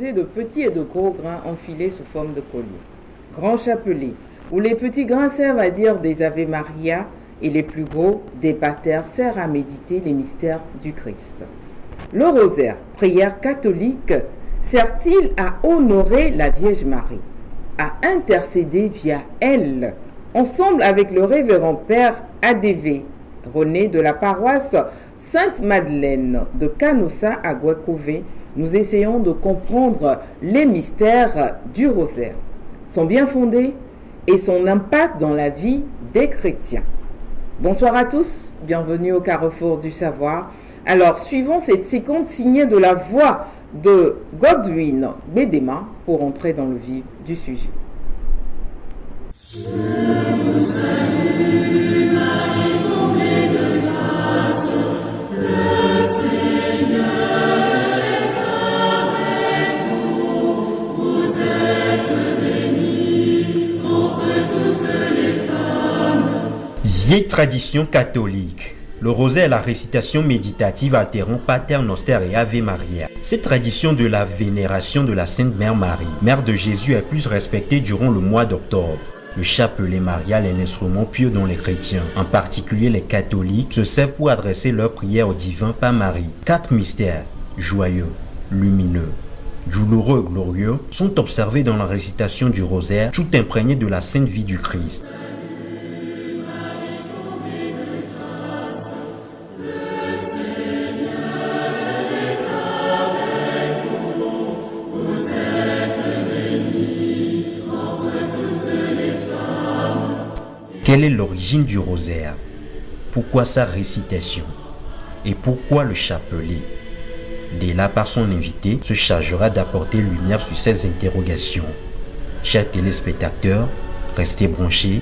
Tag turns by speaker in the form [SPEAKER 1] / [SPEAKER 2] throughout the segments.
[SPEAKER 1] composé de petits et de gros grains enfilés sous forme de collier. Grand chapelet, où les petits grains servent à dire des Ave Maria et les plus gros, des Pater, servent à méditer les mystères du Christ. Le rosaire, prière catholique, sert-il à honorer la Vierge Marie, à intercéder via elle, ensemble avec le révérend Père ADV, René de la paroisse Sainte-Madeleine de Canossa à Guacové, nous essayons de comprendre les mystères du rosaire, son bien fondé et son impact dans la vie des chrétiens. Bonsoir à tous, bienvenue au Carrefour du Savoir. Alors, suivons cette séquence signée de la voix de Godwin Bedema pour entrer dans le vif du sujet. Je vous salue, Marie, comblée de grâce, le Seigneur est avec vous. Vous êtes bénie entre toutes les femmes.
[SPEAKER 2] Vieille tradition catholique. Le rosaire est la récitation méditative alternant Pater Noster et Ave Maria. Cette tradition de la vénération de la Sainte Mère Marie, Mère de Jésus, est plus respectée durant le mois d'octobre. Le chapelet marial est un instrument pieux dont les chrétiens, en particulier les catholiques, se servent pour adresser leurs prières au divin par Marie. 4 mystères, joyeux, lumineux, douloureux et glorieux, sont observés dans la récitation du rosaire, tout imprégné de la sainte vie du Christ. Quelle est l'origine du rosaire? Pourquoi sa récitation? Et pourquoi le chapelet? Léla, par son invité, se chargera d'apporter lumière sur ces interrogations. Chers téléspectateurs, restez branchés.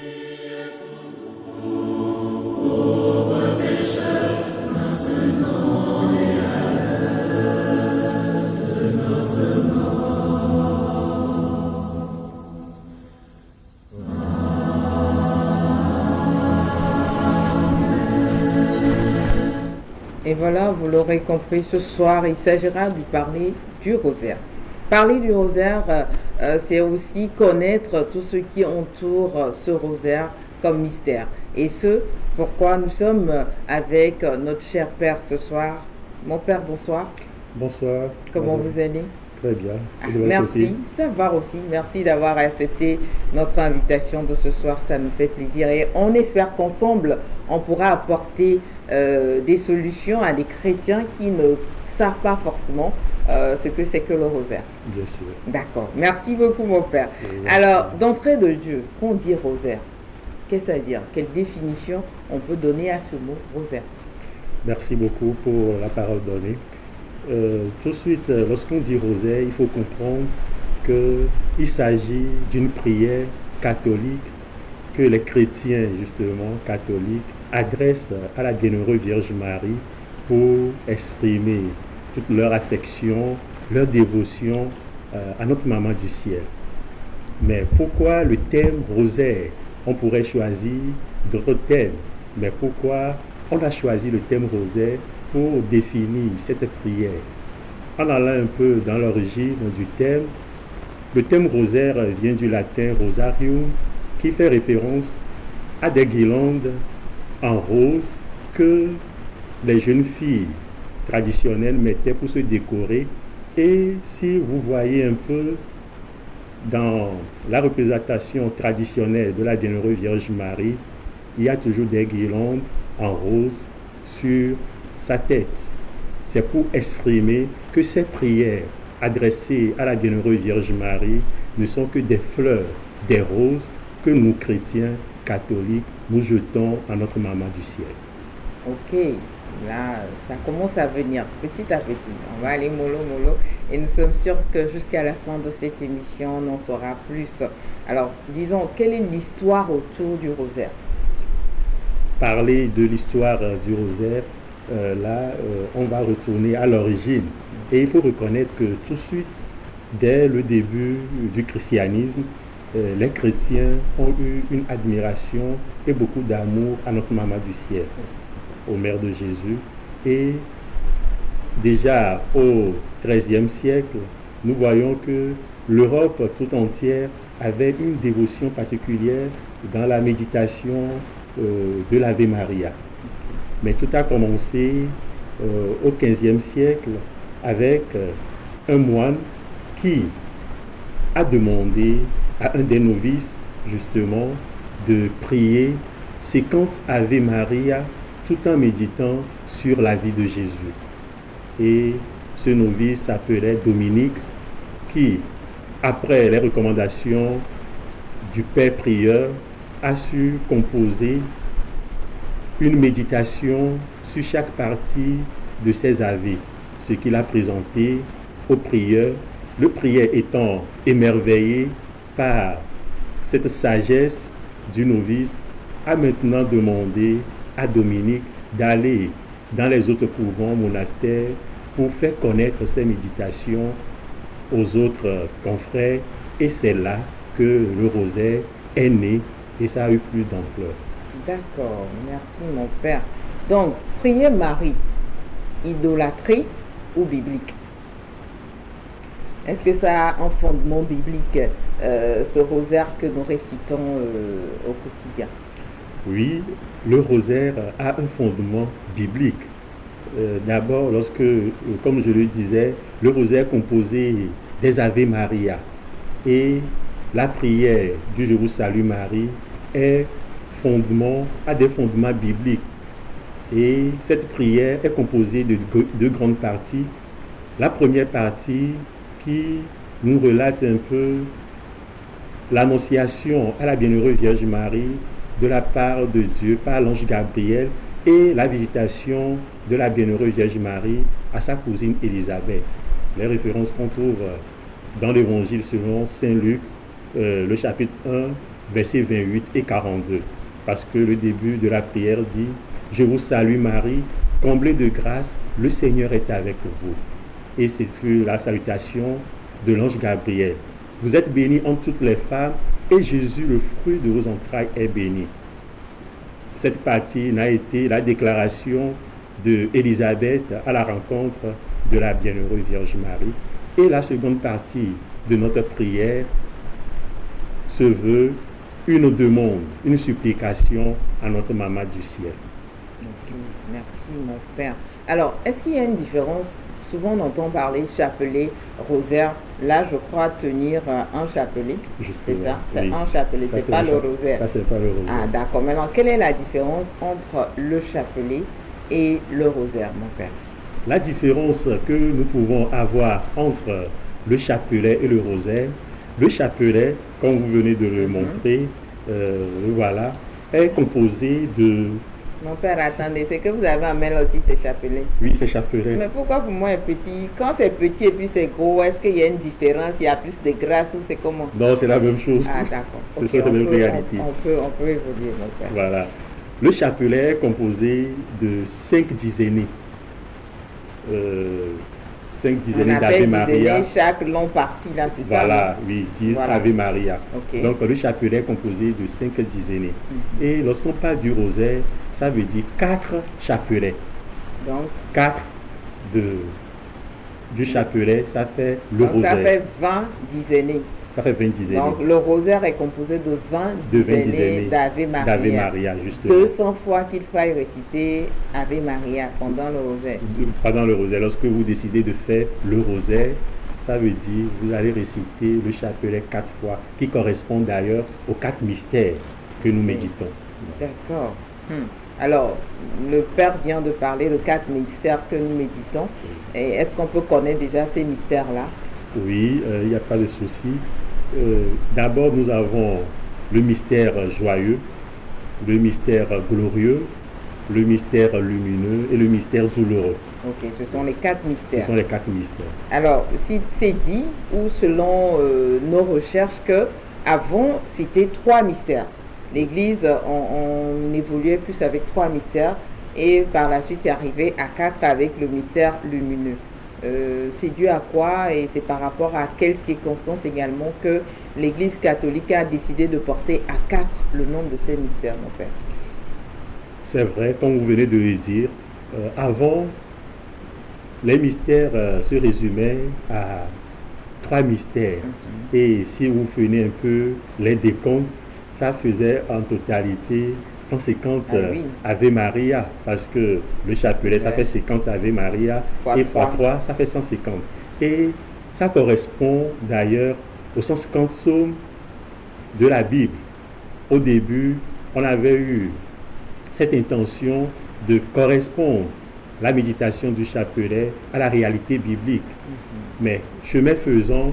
[SPEAKER 1] Et voilà, vous l'aurez compris, ce soir, il s'agira de parler du rosaire. Parler du rosaire, c'est aussi connaître tout ce qui entoure ce rosaire comme mystère. Et ce, pourquoi nous sommes avec notre cher Père ce soir. Mon Père, bonsoir.
[SPEAKER 3] Bonsoir.
[SPEAKER 1] Comment vous allez?
[SPEAKER 3] Très bien.
[SPEAKER 1] Merci, ça va aussi. Merci d'avoir accepté notre invitation de ce soir, ça nous fait plaisir. Et on espère qu'ensemble, on pourra apporter des solutions à des chrétiens qui ne savent pas forcément ce que c'est que le rosaire.
[SPEAKER 3] Bien sûr.
[SPEAKER 1] D'accord. Merci beaucoup, mon Père. Alors, d'entrée de Dieu, qu'on dit rosaire, qu'est-ce que ça veut dire? Quelle définition on peut donner à ce mot rosaire?
[SPEAKER 3] Merci beaucoup pour la parole donnée. Tout de suite, lorsqu'on dit rosaire, il faut comprendre qu'il s'agit d'une prière catholique que les chrétiens, justement, catholiques, adressent à la Bienheureuse Vierge Marie pour exprimer toute leur affection, leur dévotion à notre Maman du ciel. Mais pourquoi le thème rosaire? On pourrait choisir d'autres thèmes, mais pourquoi on a choisi le thème rosaire pour définir cette prière? En allant un peu dans l'origine du thème, le thème rosaire vient du latin rosarium, qui fait référence à des guirlandes en rose que les jeunes filles traditionnelles mettaient pour se décorer. Et si vous voyez un peu dans la représentation traditionnelle de la Bienheureuse Vierge Marie, il y a toujours des guirlandes en rose sur sa tête. C'est pour exprimer que ces prières adressées à la Bienheureuse Vierge Marie ne sont que des fleurs, des roses que nous, chrétiens catholiques, nous jetons à notre Maman du ciel.
[SPEAKER 1] Ok, là, ça commence à venir petit à petit. On va aller mollo, mollo. Et nous sommes sûrs que jusqu'à la fin de cette émission, on en saura plus. Alors, disons, quelle est l'histoire autour du rosaire?
[SPEAKER 3] Parler de l'histoire du rosaire, on va retourner à l'origine. Et il faut reconnaître que tout de suite, dès le début du christianisme, les chrétiens ont eu une admiration et beaucoup d'amour à notre Maman du ciel, aux Mères de Jésus. Et déjà au XIIIe siècle, nous voyons que l'Europe tout entière avait une dévotion particulière dans la méditation de l'Ave Maria. Mais tout a commencé au XVe siècle avec un moine qui a demandé à un des novices justement de prier 50 Ave Maria tout en méditant sur la vie de Jésus. Et ce novice s'appelait Dominique qui, après les recommandations du Père prieur, a su composer une méditation sur chaque partie de ces Ave, ce qu'il a présenté au prieur, le prieur étant émerveillé par cette sagesse du novice, a maintenant demandé à Dominique d'aller dans les autres couvents monastères pour faire connaître ces méditations aux autres confrères, et c'est là que le rosaire est né et ça a eu plus d'ampleur.
[SPEAKER 1] D'accord, merci mon père. Donc, prier Marie, idolâtrie ou biblique? Est-ce que ça a un fondement biblique, ce rosaire que nous récitons au quotidien?
[SPEAKER 3] Oui, le rosaire a un fondement biblique. D'abord, lorsque, comme je le disais, le rosaire composé des Ave Maria et la prière du Je vous salue Marie a des fondements bibliques. Et cette prière est composée de deux grandes parties. La première partie qui nous relate un peu l'annonciation à la bienheureuse Vierge Marie de la part de Dieu par l'ange Gabriel et la visitation de la bienheureuse Vierge Marie à sa cousine Élisabeth. Les références qu'on trouve dans l'évangile selon Saint Luc, le chapitre 1, versets 28 et 42. Parce que le début de la prière dit « Je vous salue Marie, comblée de grâce, le Seigneur est avec vous. » Et ce fut la salutation de l'ange Gabriel. « Vous êtes bénie entre toutes les femmes, et Jésus, le fruit de vos entrailles, est béni. » Cette partie n'a été la déclaration d'Élisabeth à la rencontre de la bienheureuse Vierge Marie. Et la seconde partie de notre prière se veut une demande, une supplication à notre maman du ciel.
[SPEAKER 1] Okay. Merci mon père. Alors, est-ce qu'il y a une différence? Souvent on entend parler chapelet, rosaire. Là, je crois tenir un chapelet. C'est ça? C'est oui. Un chapelet, c'est pas le rosaire.
[SPEAKER 3] Ça, c'est pas le rosaire.
[SPEAKER 1] Ah, d'accord. Maintenant, quelle est la différence entre le chapelet et le rosaire, mon père?
[SPEAKER 3] La différence que nous pouvons avoir entre le chapelet et le rosaire, le chapelet, comme vous venez de le montrer, voilà, est composé de...
[SPEAKER 1] Mon père, attendez, c'est que vous avez en main aussi ces chapelets.
[SPEAKER 3] Oui, ces chapelets.
[SPEAKER 1] Mais pourquoi pour moi est petit? Quand c'est petit et puis c'est gros, est-ce qu'il y a une différence? Il y a plus de grâce ou c'est comment?
[SPEAKER 3] Non, c'est la même chose.
[SPEAKER 1] Ah, d'accord.
[SPEAKER 3] C'est okay, la même réalité.
[SPEAKER 1] On peut évoluer, mon père.
[SPEAKER 3] Voilà. Le chapelet est composé de 5 dizaines. 5 dizaines d'Ave Maria.
[SPEAKER 1] Chaque long partie, là, c'est ça?
[SPEAKER 3] Voilà, oui, 10 voilà. Ave Maria.
[SPEAKER 1] Okay.
[SPEAKER 3] Donc, le chapelet est composé de 5 dizaines. Et lorsqu'on parle du rosaire, ça veut dire 4 chapelets.
[SPEAKER 1] Donc,
[SPEAKER 3] 4 du chapelet, ça fait le rosaire.
[SPEAKER 1] Ça fait 20 dizaines.
[SPEAKER 3] Ça fait 20 dizaines.
[SPEAKER 1] Donc, le rosaire est composé de 20 dizaines d'Ave Maria.
[SPEAKER 3] D'Ave Maria, justement.
[SPEAKER 1] 200 fois qu'il faille réciter Ave Maria pendant le rosaire.
[SPEAKER 3] Pendant le rosaire, lorsque vous décidez de faire le rosaire, ça veut dire vous allez réciter le chapelet 4 fois, qui correspond d'ailleurs aux 4 mystères que nous méditons.
[SPEAKER 1] D'accord. Alors, le Père vient de parler de 4 mystères que nous méditons. Et est-ce qu'on peut connaître déjà ces mystères-là?
[SPEAKER 3] Oui, il n'y a pas de souci. D'abord, nous avons le mystère joyeux, le mystère glorieux, le mystère lumineux et le mystère douloureux.
[SPEAKER 1] Ok, ce sont les 4 mystères.
[SPEAKER 3] Ce sont les 4 mystères.
[SPEAKER 1] Alors, si c'est dit, ou selon nos recherches, qu'avant, c'était 3 mystères. L'Église, on évoluait plus avec 3 mystères et par la suite, c'est arrivé à 4 avec le mystère lumineux. C'est dû à quoi et c'est par rapport à quelles circonstances également que l'Église catholique a décidé de porter à 4 le nombre de ces mystères, mon père?
[SPEAKER 3] C'est vrai, comme vous venez de le dire, avant, les mystères se résumaient à 3 mystères. Et si vous prenez un peu les décomptes, ça faisait en totalité 150 Ave Maria, parce que le chapelet, ça fait 50 Ave Maria, et fois 3, ça fait 150. Et ça correspond d'ailleurs aux 150 psaumes de la Bible. Au début, on avait eu cette intention de correspondre la méditation du chapelet à la réalité biblique. Mais chemin faisant,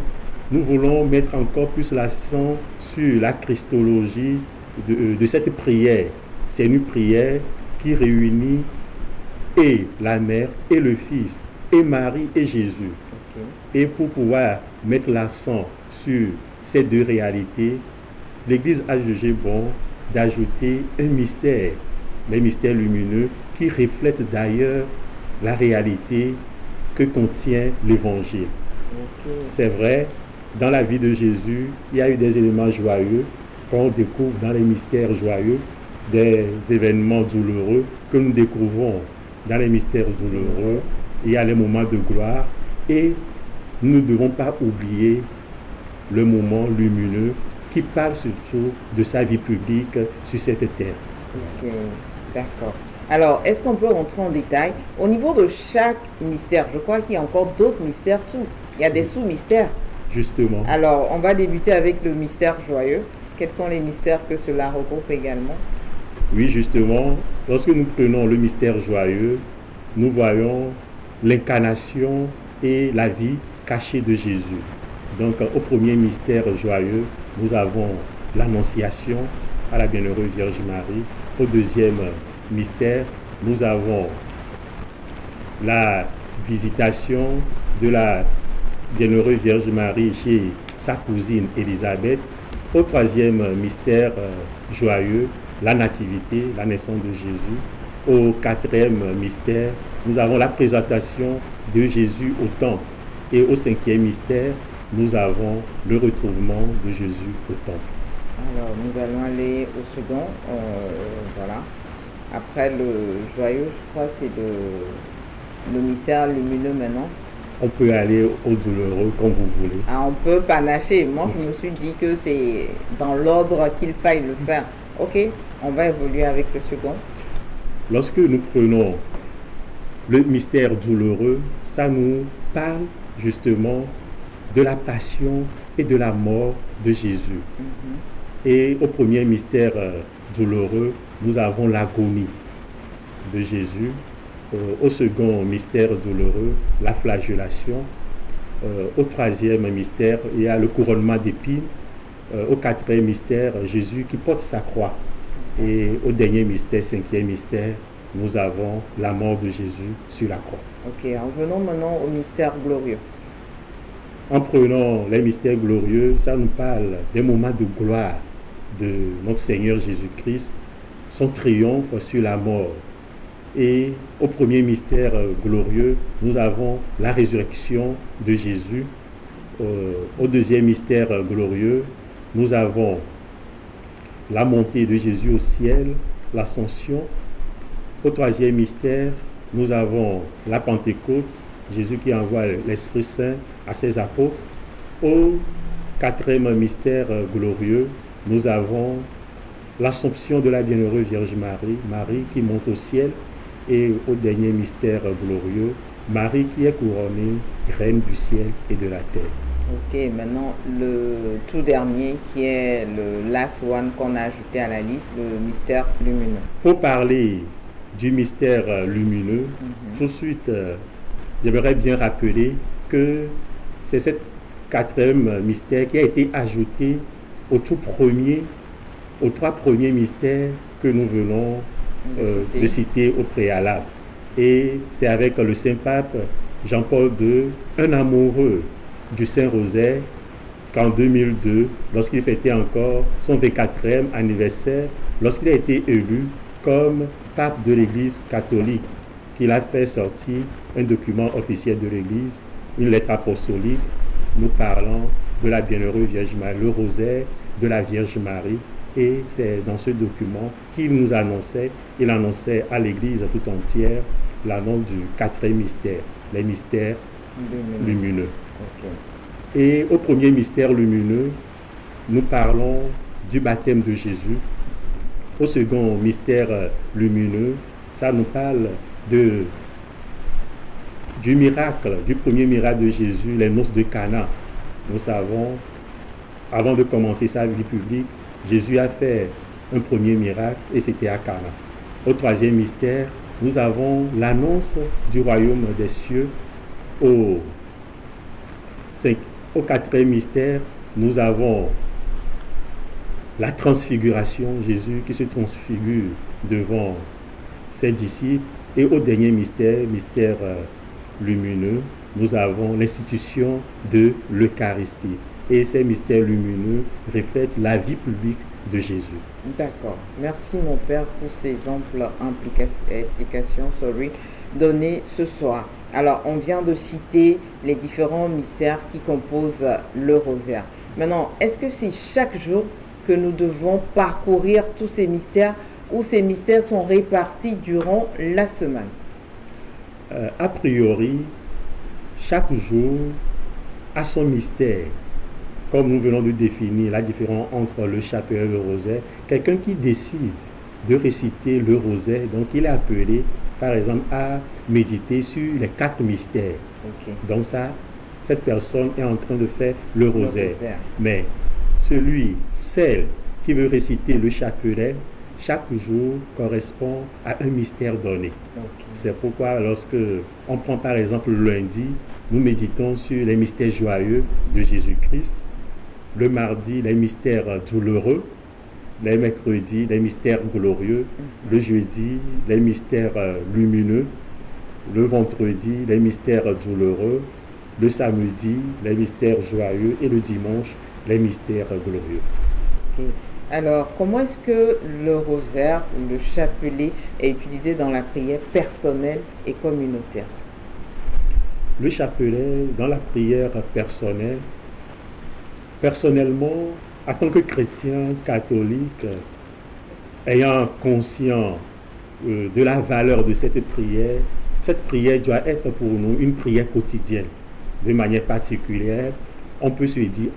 [SPEAKER 3] nous voulons mettre encore plus l'accent sur la christologie de cette prière. C'est une prière qui réunit et la mère et le fils, et Marie et Jésus. Et pour pouvoir mettre l'accent sur ces deux réalités, l'Église a jugé bon d'ajouter un mystère, le mystère lumineux, qui reflète d'ailleurs la réalité que contient l'Évangile. C'est vrai, dans la vie de Jésus, il y a eu des éléments joyeux qu'on découvre dans les mystères joyeux, des événements douloureux que nous découvrons dans les mystères douloureux. Il y a les moments de gloire et nous ne devons pas oublier le moment lumineux qui parle surtout de sa vie publique sur cette terre.
[SPEAKER 1] Ok, d'accord. Alors, est-ce qu'on peut rentrer en détail au niveau de chaque mystère? Je crois qu'il y a encore d'autres mystères sous. Il y a des sous-mystères.
[SPEAKER 3] Justement.
[SPEAKER 1] Alors, on va débuter avec le mystère joyeux. Quels sont les mystères que cela regroupe également?
[SPEAKER 3] Oui, justement, lorsque nous prenons le mystère joyeux, nous voyons l'incarnation et la vie cachée de Jésus. Donc, au premier mystère joyeux, nous avons l'annonciation à la Bienheureuse Vierge Marie. Au deuxième mystère, nous avons la visitation de la Bienheureuse Vierge Marie chez sa cousine Élisabeth. Au troisième mystère joyeux, la nativité, la naissance de Jésus. Au quatrième mystère, nous avons la présentation de Jésus au temple. Et au cinquième mystère, nous avons le retrouvement de Jésus au temple.
[SPEAKER 1] Alors, nous allons aller au second. Voilà. Après le joyeux, je crois que c'est le mystère lumineux maintenant.
[SPEAKER 3] On peut aller au douloureux comme vous voulez.
[SPEAKER 1] Ah, on peut panacher. Moi, je me suis dit que c'est dans l'ordre qu'il faille le faire. Ok, on va évoluer avec le second.
[SPEAKER 3] Lorsque nous prenons le mystère douloureux, ça nous parle justement de la passion et de la mort de Jésus. Et au premier mystère douloureux, nous avons l'agonie de Jésus. Au second mystère douloureux, la flagellation. Au troisième mystère, il y a le couronnement d'épines. Au quatrième mystère, Jésus qui porte sa croix. Et au dernier mystère, cinquième mystère, nous avons la mort de Jésus sur la croix.
[SPEAKER 1] Ok, revenons maintenant au mystère glorieux.
[SPEAKER 3] En prenant les mystères glorieux, ça nous parle des moments de gloire de notre Seigneur Jésus-Christ, son triomphe sur la mort. Et au premier mystère glorieux, nous avons la résurrection de Jésus. Au deuxième mystère glorieux, nous avons la montée de Jésus au ciel, l'ascension. Au troisième mystère, nous avons la Pentecôte, Jésus qui envoie l'Esprit Saint à ses apôtres. Au quatrième mystère glorieux, nous avons l'Assomption de la Bienheureuse Vierge Marie, Marie qui monte au ciel. Et au dernier mystère glorieux, Marie qui est couronnée reine du ciel et de la terre.
[SPEAKER 1] Ok, maintenant le tout dernier qui est le last one qu'on a ajouté à la liste, le mystère lumineux.
[SPEAKER 3] Pour parler du mystère lumineux, tout de suite, j'aimerais bien rappeler que c'est ce quatrième mystère qui a été ajouté aux trois premiers mystères que nous venons de citer au préalable. Et c'est avec le Saint-Pape Jean-Paul II, un amoureux du Saint-Rosaire, qu'en 2002, lorsqu'il fêtait encore son 24e anniversaire, lorsqu'il a été élu comme pape de l'Église catholique, qu'il a fait sortir un document officiel de l'Église, une lettre apostolique, nous parlant de la Bienheureuse Vierge Marie, le rosaire de la Vierge Marie. Et c'est dans ce document qu'il nous annonçait, il annonçait à l'Église tout entière l'annonce du quatrième mystère, les mystères lumineux.
[SPEAKER 1] Okay.
[SPEAKER 3] Et au premier mystère lumineux, nous parlons du baptême de Jésus. Au second mystère lumineux, ça nous parle du miracle, du premier miracle de Jésus, les noces de Cana. Nous savons, avant de commencer sa vie publique, Jésus a fait un premier miracle et c'était à Cana. Au troisième mystère, nous avons l'annonce du royaume des cieux. Au quatrième mystère, nous avons la transfiguration, Jésus qui se transfigure devant ses disciples. Et au dernier mystère, mystère lumineux, nous avons l'institution de l'Eucharistie. Et ces mystères lumineux reflètent la vie publique de Jésus.
[SPEAKER 1] D'accord. Merci mon Père pour ces amples explications données ce soir. Alors, on vient de citer les différents mystères qui composent le rosaire. Maintenant, est-ce que c'est chaque jour que nous devons parcourir tous ces mystères ou ces mystères sont répartis durant la semaine?
[SPEAKER 3] A priori, chaque jour a son mystère. Comme nous venons de définir la différence entre le chapelet et le rosaire, quelqu'un qui décide de réciter le rosaire, donc il est appelé, par exemple, à méditer sur les 4 mystères.
[SPEAKER 1] Okay.
[SPEAKER 3] Donc ça, cette personne est en train de faire le rosaire. Mais celle qui veut réciter le chapelet, chaque jour correspond à un mystère donné.
[SPEAKER 1] Okay.
[SPEAKER 3] C'est pourquoi lorsque on prend par exemple le lundi, nous méditons sur les mystères joyeux de Jésus-Christ. Le mardi, les mystères douloureux. Les mercredis, les mystères glorieux. Le jeudi, les mystères lumineux. Le vendredi, les mystères douloureux. Le samedi, les mystères joyeux. Et le dimanche, les mystères glorieux.
[SPEAKER 1] Okay. Alors, comment est-ce que le rosaire ou le chapelet est utilisé dans la prière personnelle et communautaire?
[SPEAKER 3] Le chapelet, dans la prière personnelle, personnellement, en tant que chrétien catholique, ayant conscience de la valeur de cette prière doit être pour nous une prière quotidienne. De manière particulière, on peut se dire,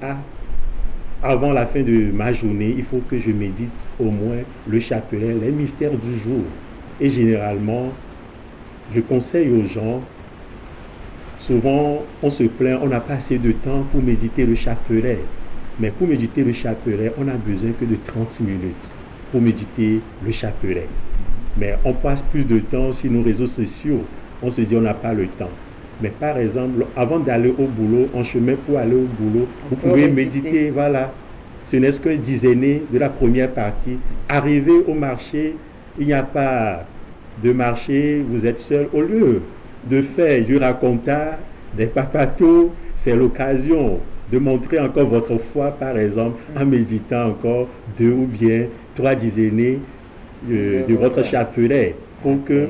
[SPEAKER 3] avant la fin de ma journée, il faut que je médite au moins le chapelet, les mystères du jour. Et généralement, je conseille aux gens, souvent on se plaint, on n'a pas assez de temps pour méditer le chapelet. Mais pour méditer le chapelet, on n'a besoin que de 30 minutes pour méditer le chapelet. Mais on passe plus de temps sur nos réseaux sociaux. On se dit on n'a pas le temps. Mais par exemple, avant d'aller au boulot, en chemin pour aller au boulot, vous pouvez méditer, voilà. Ce n'est que 10 années de la première partie. Arrivé au marché, il n'y a pas de marché, vous êtes seul. Au lieu de faire du racontage, des papatos, c'est l'occasion de montrer encore votre foi, par exemple, en méditant encore 2 ou bien 3 dizaines de votre chapelet. Pour que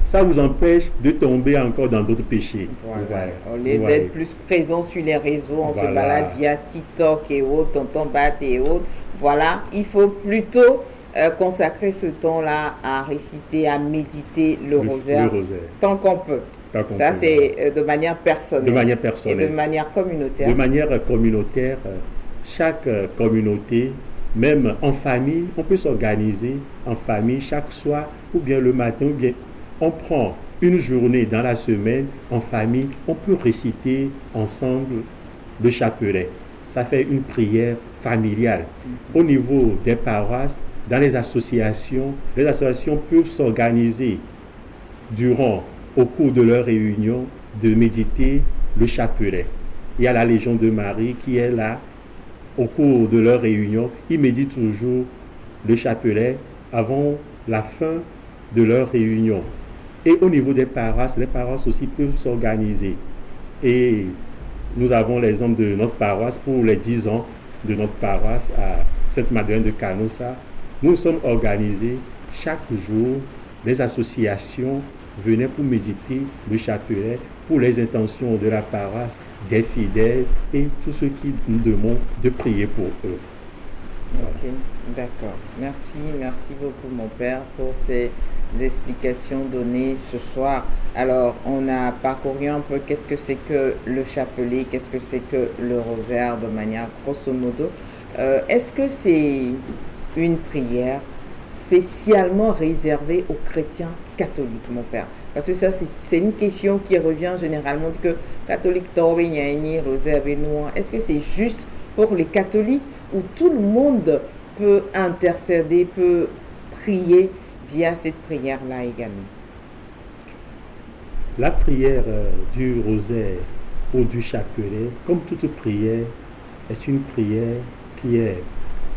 [SPEAKER 3] ça vous empêche de tomber encore dans d'autres péchés.
[SPEAKER 1] Voilà. Au lieu d'être plus présent sur les réseaux, on se balade via TikTok et autres, Tonton Bat et autres. Voilà, il faut plutôt consacrer ce temps-là à réciter, à méditer le rosaire tant qu'on peut. Ça, c'est de manière personnelle.
[SPEAKER 3] De manière personnelle.
[SPEAKER 1] Et de manière communautaire.
[SPEAKER 3] De manière communautaire, chaque communauté, même en famille, on peut s'organiser en famille chaque soir ou bien le matin, ou bien on prend une journée dans la semaine en famille, on peut réciter ensemble le chapelet. Ça fait une prière familiale. Au niveau des paroisses, dans les associations peuvent s'organiser au cours de leur réunion, de méditer le chapelet. Il y a la Légion de Marie qui est là. Au cours de leur réunion, ils méditent toujours le chapelet avant la fin de leur réunion. Et au niveau des paroisses, les paroisses aussi peuvent s'organiser. Et nous avons l'exemple de notre paroisse pour les 10 ans de notre paroisse à Sainte-Madeleine de Canossa. Nous sommes organisés chaque jour, les associations venaient pour méditer le chapelet pour les intentions de la paroisse, des fidèles et tous ceux qui nous demandent de prier pour eux.
[SPEAKER 1] Ok, d'accord. Merci beaucoup mon père pour ces explications données ce soir. Alors, on a parcouru un peu qu'est-ce que c'est que le chapelet, qu'est-ce que c'est que le rosaire de manière grosso modo. Est-ce que c'est une prière spécialement réservée aux chrétiens catholiques, mon père? Parce que ça, c'est une question qui revient généralement que catholique, rosaire, est-ce que c'est juste pour les catholiques où tout le monde peut intercéder, peut prier via cette prière-là également?
[SPEAKER 3] La prière du rosaire ou du chapelet, comme toute prière, est une prière qui est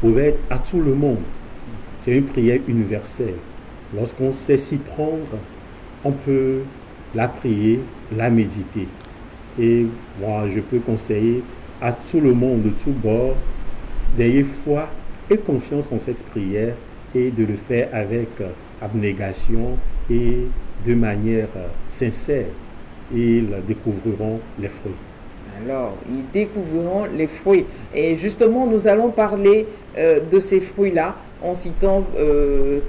[SPEAKER 3] ouverte à tout le monde. C'est une prière universelle. Lorsqu'on sait s'y prendre, on peut la prier, la méditer. Et moi, je peux conseiller à tout le monde de tous bords d'ayez foi et confiance en cette prière et de le faire avec abnégation et de manière sincère. Ils découvriront les fruits.
[SPEAKER 1] Alors, ils découvriront les fruits. Et justement, nous allons parler de ces fruits-là en citant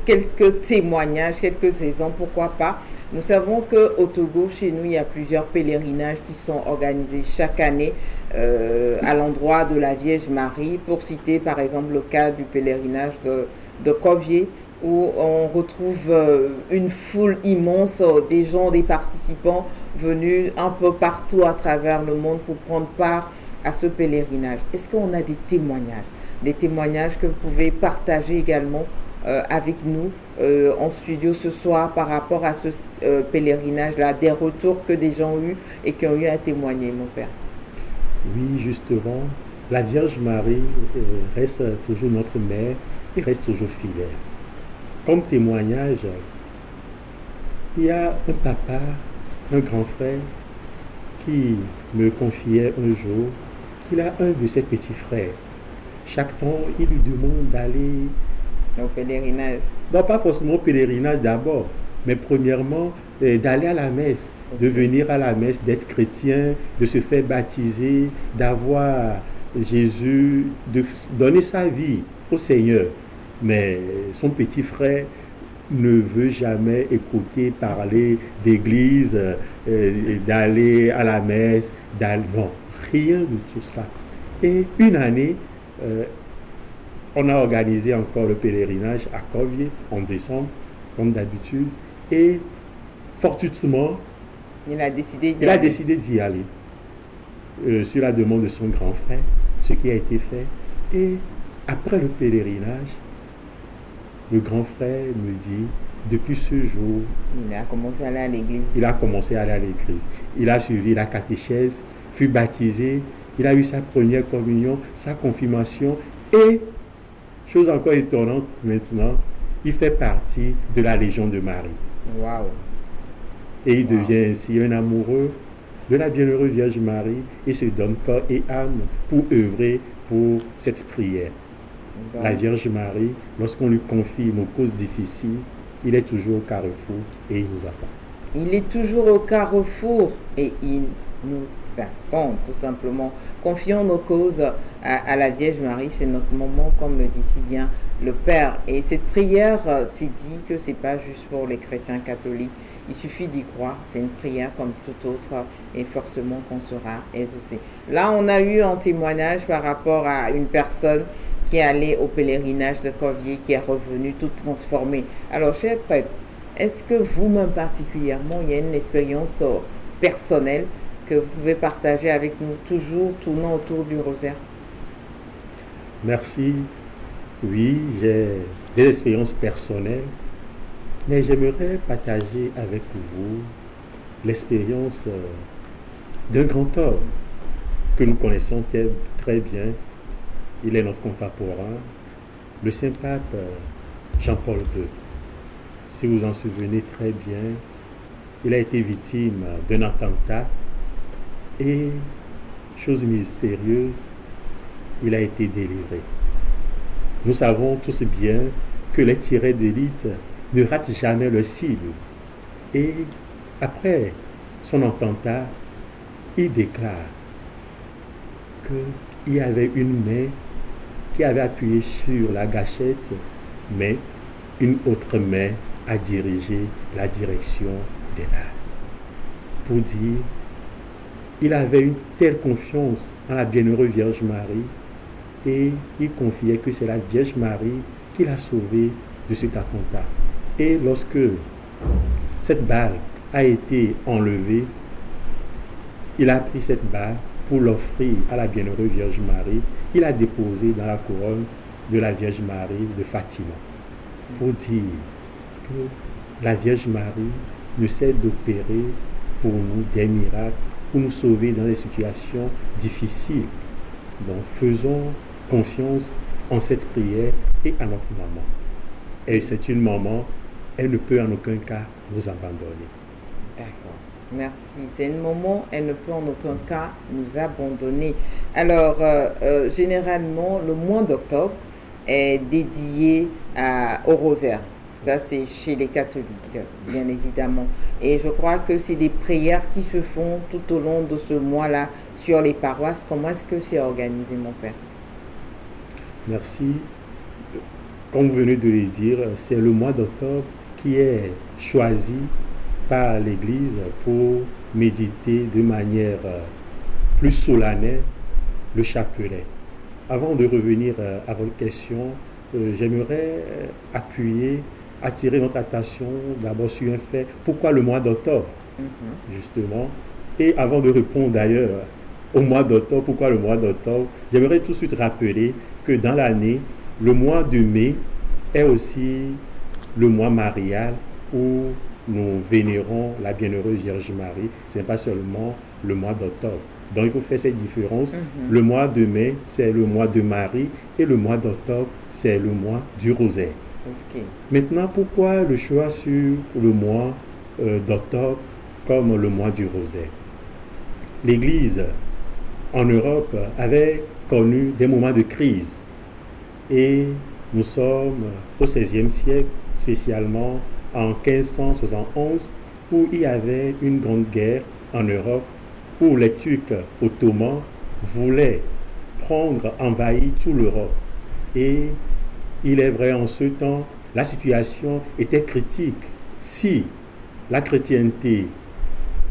[SPEAKER 1] quelques témoignages, quelques exemples, pourquoi pas. Nous savons qu'au Togo, chez nous, il y a plusieurs pèlerinages qui sont organisés chaque année à l'endroit de la Vierge Marie. Pour citer par exemple le cas du pèlerinage de Covier, où on retrouve une foule immense des gens, des participants venus un peu partout à travers le monde pour prendre part à ce pèlerinage. Est-ce qu'on a des témoignages que vous pouvez partager également avec nous en studio ce soir par rapport à ce pèlerinage-là, des retours que des gens ont eu et qui ont eu à témoigner, mon père?
[SPEAKER 3] Oui, justement, la Vierge Marie reste toujours notre mère et reste toujours fidèle. Comme témoignage, il y a un papa, un grand frère, qui me confiait un jour qu'il a un de ses petits frères. Chaque temps, il lui demande d'aller
[SPEAKER 1] au pèlerinage.
[SPEAKER 3] Non, pas forcément au pèlerinage d'abord, mais premièrement, d'aller à la messe, de venir à la messe, d'être chrétien, de se faire baptiser, d'avoir Jésus, de donner sa vie au Seigneur. Mais son petit frère ne veut jamais écouter parler d'église, d'aller à la messe, non, rien de tout ça. Et une année, on a organisé encore le pèlerinage à Covier en décembre, comme d'habitude, et fortuitement, il a décidé d'y aller sur la demande de son grand frère, ce qui a été fait. Et après le pèlerinage, le grand frère me dit, depuis ce jour,
[SPEAKER 1] il a commencé à aller à l'église.
[SPEAKER 3] Il a suivi la catéchèse, fut baptisé, il a eu sa première communion, sa confirmation et, chose encore étonnante maintenant, il fait partie de la Légion de Marie.
[SPEAKER 1] Waouh!
[SPEAKER 3] Et il devient ainsi un amoureux de la bienheureuse Vierge Marie et se donne corps et âme pour œuvrer pour cette prière. Donc, la Vierge Marie, lorsqu'on lui confie nos causes difficiles, il est toujours au carrefour et il nous attend.
[SPEAKER 1] Il est toujours au carrefour et il nous attend, tout simplement. Confions nos causes à la Vierge Marie, c'est notre moment, comme le dit si bien le Père. Et cette prière, c'est dit que c'est pas juste pour les chrétiens catholiques. Il suffit d'y croire, c'est une prière comme toute autre et forcément qu'on sera exaucé. Là, on a eu un témoignage par rapport à une personne qui est allée au pèlerinage de Covier, qui est revenue toute transformée. Alors, chers prêtres, est-ce que vous-même particulièrement, il y a une expérience personnelle que vous pouvez partager avec nous, toujours tournant autour du rosaire?
[SPEAKER 3] Merci. Oui, j'ai des expériences personnelles, mais j'aimerais partager avec vous l'expérience d'un grand homme que nous connaissons très bien. Il est notre contemporain, le Saint-Pape Jean-Paul II. Si vous en souvenez très bien, il a été victime d'un attentat et, chose mystérieuse, il a été délivré. Nous savons tous bien que les tireurs d'élite ne ratent jamais leur cible. Et après son attentat, il déclare qu'il y avait une main qui qui avait appuyé sur la gâchette, mais une autre main a dirigé la direction des balles. Pour dire, il avait une telle confiance en la bienheureuse Vierge Marie et il confiait que c'est la Vierge Marie qui l'a sauvé de cet attentat. Et lorsque cette balle a été enlevée, il a pris cette balle pour l'offrir à la bienheureuse Vierge Marie. Il a déposé dans la couronne de la Vierge Marie de Fatima. Pour dire que la Vierge Marie ne cesse d'opérer pour nous des miracles, pour nous sauver dans des situations difficiles. Donc faisons confiance en cette prière et à notre maman. Et c'est une maman, elle ne peut en aucun cas nous abandonner.
[SPEAKER 1] D'accord. Merci. C'est une maman, elle ne peut en aucun cas nous abandonner. Alors, généralement, le mois d'octobre est dédié au rosaire. Ça, c'est chez les catholiques, bien évidemment. Et je crois que c'est des prières qui se font tout au long de ce mois-là sur les paroisses. Comment est-ce que c'est organisé, mon père?
[SPEAKER 3] Merci. Comme vous venez de le dire, c'est le mois d'octobre qui est choisi par l'Église pour méditer de manière plus solennelle le chapelet. Avant de revenir à votre question, j'aimerais attirer notre attention d'abord sur un fait. Pourquoi le mois d'octobre, justement? Et avant de répondre d'ailleurs au mois d'octobre, pourquoi le mois d'octobre, j'aimerais tout de suite rappeler que dans l'année, le mois de mai est aussi le mois marial où nous vénérons la bienheureuse Vierge Marie. Ce n'est pas seulement le mois d'octobre. Donc il faut faire cette différence. Le mois de mai, c'est le mois de Marie et le mois d'octobre, c'est le mois du rosaire. Maintenant, pourquoi le choix sur le mois d'octobre comme le mois du rosaire? L'Église en Europe avait connu des moments de crise et nous sommes au XVIe siècle, spécialement en 1571, où il y avait une grande guerre en Europe, où les Turcs ottomans voulaient envahir toute l'Europe. Et il est vrai, en ce temps, la situation était critique. Si la chrétienté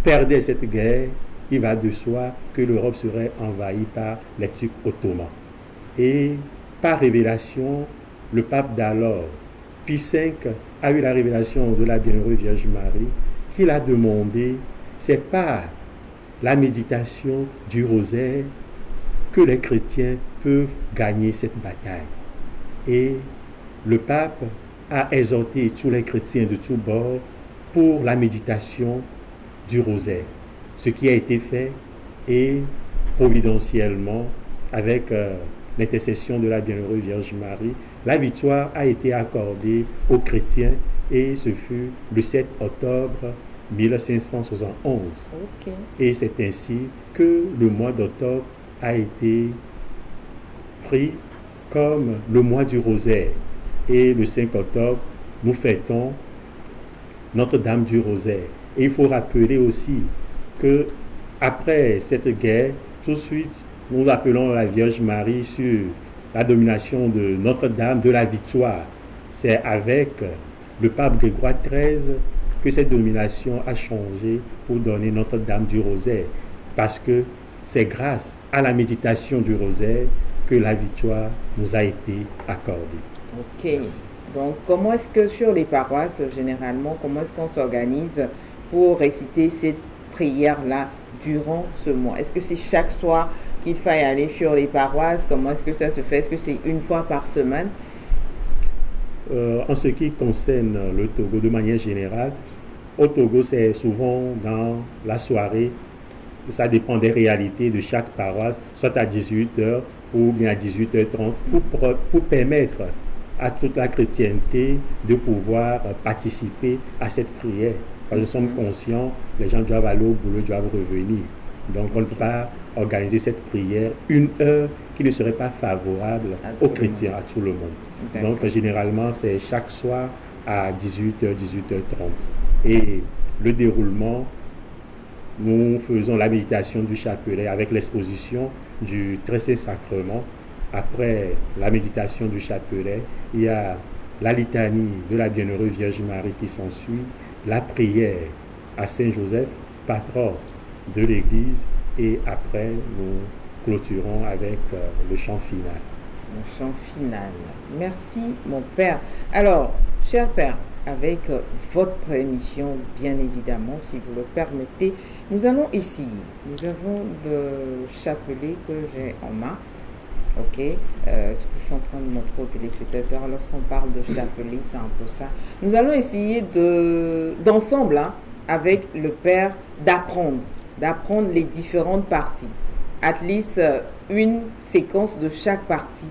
[SPEAKER 3] perdait cette guerre, il va de soi que l'Europe serait envahie par les Turcs ottomans. Et par révélation, le pape d'alors, Pie V, a eu la révélation de la bienheureuse Vierge Marie, qu'il a demandé, c'est par la méditation du rosaire que les chrétiens peuvent gagner cette bataille. Et le pape a exhorté tous les chrétiens de tous bords pour la méditation du rosaire. Ce qui a été fait, et providentiellement, avec l'intercession de la bienheureuse Vierge Marie, la victoire a été accordée aux chrétiens et ce fut le 7 octobre 1571. Et c'est ainsi que le mois d'octobre a été pris comme le mois du rosaire. Et le 5 octobre, nous fêtons Notre-Dame du rosaire. Et il faut rappeler aussi que après cette guerre, tout de suite, nous appelons la Vierge Marie sur la domination de Notre-Dame de la victoire. C'est avec le pape Grégoire XIII que cette domination a changé pour donner Notre-Dame du rosaire. Parce que c'est grâce à la méditation du rosaire que la victoire nous a été accordée.
[SPEAKER 1] Ok. Merci. Donc, comment est-ce que sur les paroisses, généralement, comment est-ce qu'on s'organise pour réciter cette prière-là durant ce mois? Est-ce que c'est chaque soir qu'il faille aller sur les paroisses? Comment est-ce que ça se fait? Est-ce que c'est une fois par semaine?
[SPEAKER 3] En ce qui concerne le Togo, de manière générale, au Togo, c'est souvent dans la soirée. Ça dépend des réalités de chaque paroisse, soit à 18h ou bien à 18h30, pour permettre à toute la chrétienté de pouvoir participer à cette prière. Parce que nous sommes conscients, les gens doivent aller au boulot, doivent revenir. Donc on ne peut pas organiser cette prière une heure qui ne serait pas favorable aux chrétiens, à tout le monde. Donc généralement, c'est chaque soir à 18h, 18h30. Et le déroulement, nous faisons la méditation du chapelet avec l'exposition du Très Saint Sacrement. après la méditation du chapelet, il y a la litanie de la Bienheureuse Vierge Marie qui s'ensuit, la prière à Saint Joseph, patron de l'Église, et après nous clôturons avec le chant final.
[SPEAKER 1] Le chant final. Merci mon Père. Alors, cher Père, avec votre permission, bien évidemment, si vous le permettez, nous allons ici. Nous avons le chapelet que j'ai en main. Ok, ce que je suis en train de montrer aux téléspectateurs, lorsqu'on parle de chapelet, c'est un peu ça. Nous allons essayer d'ensemble, hein, avec le Père, d'apprendre les différentes parties. At least une séquence de chaque partie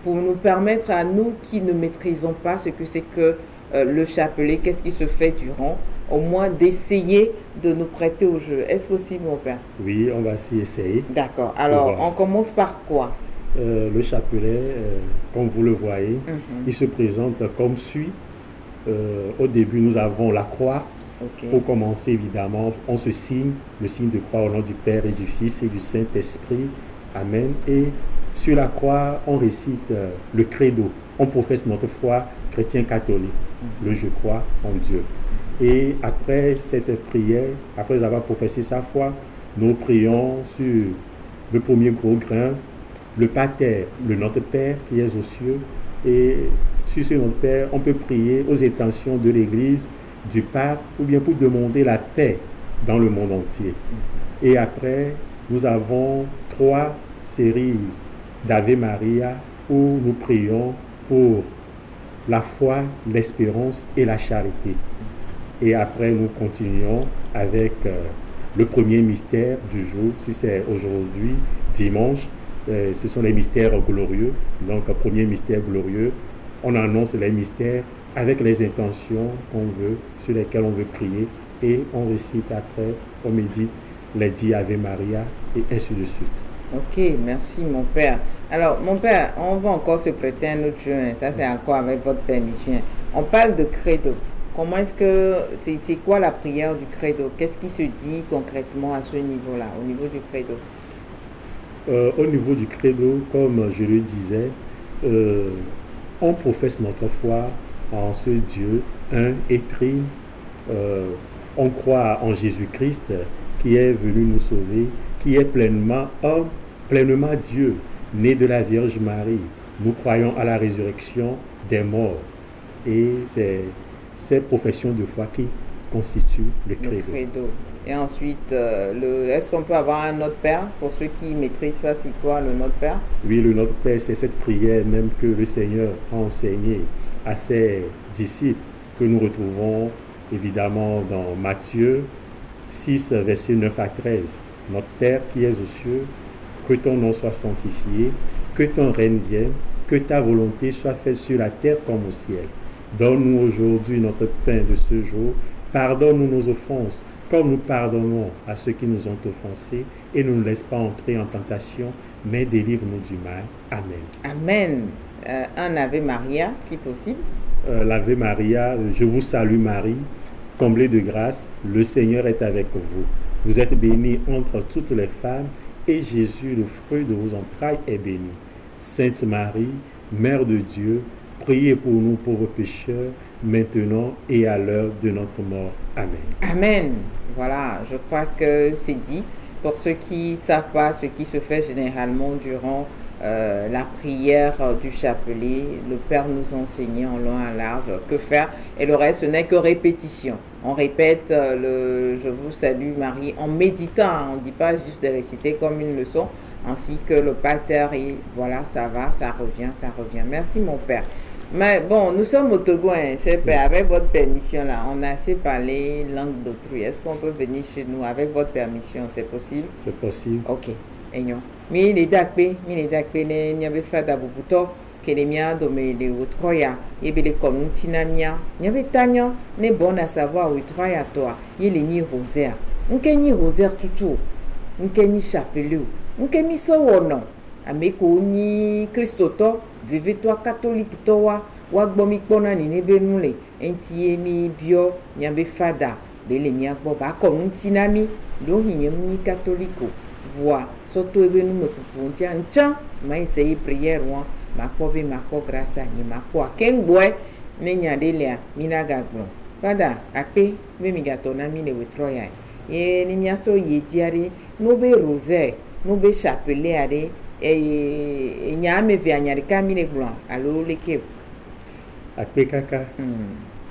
[SPEAKER 1] pour nous permettre à nous qui ne maîtrisons pas ce que c'est que le chapelet, qu'est-ce qui se fait durant, au moins d'essayer de nous prêter au jeu. Est-ce possible, mon Père?
[SPEAKER 3] Oui, on va s'y essayer.
[SPEAKER 1] D'accord. Alors, on commence par quoi?
[SPEAKER 3] Le chapelet, comme vous le voyez, il se présente comme suit. Au début, nous avons la croix.
[SPEAKER 1] Okay.
[SPEAKER 3] Pour commencer, évidemment, on se signe, le signe de croix au nom du Père et du Fils et du Saint-Esprit. Amen. Et sur la croix, on récite le credo. On professe notre foi chrétien catholique, le je crois en Dieu. Et après cette prière, après avoir professé sa foi, nous prions sur le premier gros grain, le Pater, le Notre Père qui est aux cieux. Et sur ce Notre Père, on peut prier aux intentions de l'Église, du Pape, ou bien pour demander la paix dans le monde entier. Et après, nous avons 3 séries d'Ave Maria où nous prions pour la foi, l'espérance et la charité. Et après, nous continuons avec le premier mystère du jour, si c'est aujourd'hui, dimanche. Ce sont les mystères glorieux. Donc, premier mystère glorieux, on annonce les mystères avec les intentions qu'on veut, sur lesquelles on veut prier, et on récite après, on médite les 10 Ave Maria, et ainsi de suite.
[SPEAKER 1] Ok, merci mon Père. Alors, mon Père, on va encore se prêter un autre jeu, hein. Ça c'est encore avec votre permission. On parle de credo. Comment est-ce que, c'est quoi la prière du credo? Qu'est-ce qui se dit concrètement à ce niveau-là, au niveau du credo?
[SPEAKER 3] Au niveau du credo, comme je le disais, on professe notre foi en ce Dieu, un et trine. On croit en Jésus-Christ qui est venu nous sauver, qui est pleinement homme, pleinement Dieu, né de la Vierge Marie. Nous croyons à la résurrection des morts. Et c'est ces professions de foi qui constituent le credo.
[SPEAKER 1] Et ensuite, est-ce qu'on peut avoir un Notre Père pour ceux qui ne maîtrisent pas c'est quoi le Notre Père?
[SPEAKER 3] Oui, le Notre Père, c'est cette prière même que le Seigneur a enseignée à ses disciples, que nous retrouvons évidemment dans Matthieu 6, versets 9 à 13. Notre Père qui es aux cieux, que ton nom soit sanctifié, que ton règne vienne, que ta volonté soit faite sur la terre comme au ciel. Donne-nous aujourd'hui notre pain de ce jour. Pardonne-nous nos offenses, comme nous pardonnons à ceux qui nous ont offensés, et ne nous laisse pas entrer en tentation, mais délivre-nous du mal. Amen.
[SPEAKER 1] Amen. Un Ave Maria, si possible.
[SPEAKER 3] L'Ave Maria, je vous salue Marie, comblée de grâce, le Seigneur est avec vous. Vous êtes bénie entre toutes les femmes, et Jésus, le fruit de vos entrailles, est béni. Sainte Marie, Mère de Dieu, priez pour nous pauvres pécheurs, maintenant et à l'heure de notre mort. Amen.
[SPEAKER 1] Amen. Voilà, je crois que c'est dit. Pour ceux qui ne savent pas ce qui se fait généralement durant la prière du chapelet, le Père nous enseignait en long et en large que faire. Et le reste, ce n'est que répétition. On répète le « Je vous salue Marie » en méditant. On ne dit pas juste de réciter comme une leçon, ainsi que le Pater. Et voilà, ça va, ça revient, ça revient. Merci mon Père. Mais bon, nous sommes au Togo, hein, cher Père, avec votre permission là, on a assez parlé langue d'autrui. Est-ce qu'on peut venir chez nous avec votre permission? C'est possible?
[SPEAKER 3] C'est possible.
[SPEAKER 1] Ok. Enyo. Mi le dakpe ne nyabe fada bubuto kele mia do me le utroya yebe le community na mia nyabe tanyo ne bon à savoir utroya toi yele ni rosaire. Nke ni rosaire tutu. Nke ni chapelet. Nke mi so wono. Ameko ni Christoto vive toi catholique toi wa gbomi pona ni nebe nule enti emi bio nyabe fada bele mia gbo ba community na mi do hinyem ni catholique. voix surtout ebe nous me pour tiens m'a essayé prière moi ma ko grâce à ni ma ko ken boy ne nyade lia mina gagbo fada ape me mi gato na mi ne wetroya ye ni mia so ye diare no be rosaire no be chapelet are e nyame vi anyari ka mi ne blanc alo leke
[SPEAKER 3] ape kaka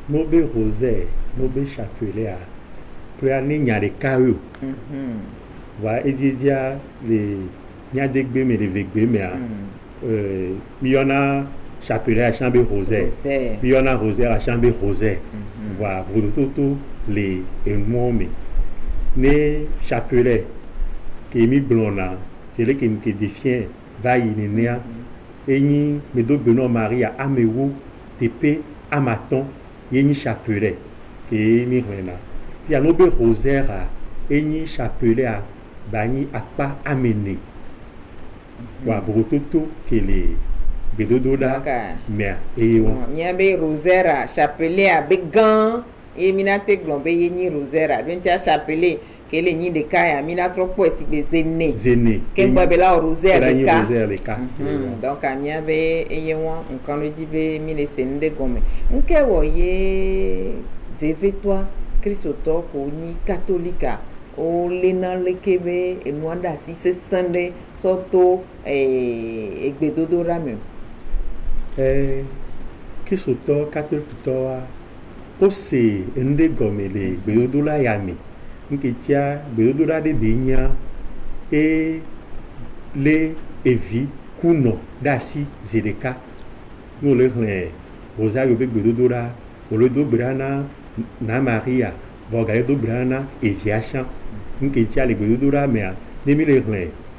[SPEAKER 3] no be rosaire no be chapelet a que ani nyari ka yo va ejidia le nyadegbe me le vegbe me a mi yona chapelet à chambre rosaire puis on a rosaire à chambre rosaire voilà vous tout les émois mais chapelet qui mi blona c'est le qui défient va inénia et ni me do beno maria amewo tepe amaton et ni chapelet qui mi rena puis a no be rosaire et ni chapelet à bani a pas amené voilà vous tout que les bedodola mais et
[SPEAKER 1] nyabe rosaire chapelet a began et minate glombe yeni rosaire bentia chapelet que les ni de kaya mina trop poesi de zene ken babela rosaire de ka donc nyabe eyewa on le dit be mi le sende gome nke woye veve toi kristoto ko ni katolika o lena lekebe e nwanda si se sande soto egbedodola me
[SPEAKER 3] Kristoto katolika o se ende gome le gbedodola yami nke tia gbedodola de benya e le evi kuno dasi zedeka no le rosario be gbedodola o le do brana na maria voga do brana e viachan nke tia le gbedodola me ne mi le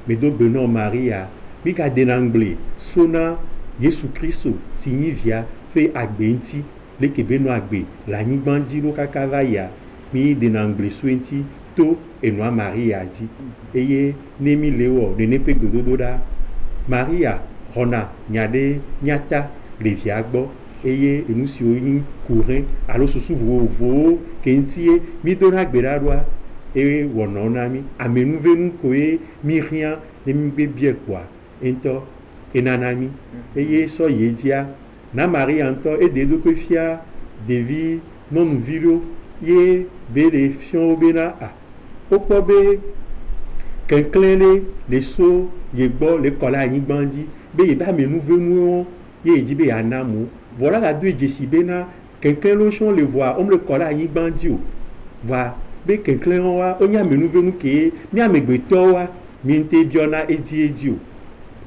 [SPEAKER 3] me do beno maria mi ka denangle sona Jésus Christ signifia fait agbenti le kebeno agbe la nyigbandi lo kakavaya mi denangle swenti to enwa Maria di eye nemi lewo ne nepe godododa Maria rona nyade nyata le viagbo eye enusi oyin courin alo susu vovo kentie mi dona gberarwa e wonona mi amenuvenu koe mi rien ne mi be bien quoi ento enanami eye so yedia na Marie anto e de ko fia devi non vilo ye be de fion bena a opobe kenklele le so ye gbo le kola yin gbandi be ye ba me nouvenu ye di be anamu voilà la deux jesi bena kenklelo chon le voir on le kola yin gbandi o va be kenklelo wa onya me nouvenu ke mi amegbeto wa mi nte biona edi o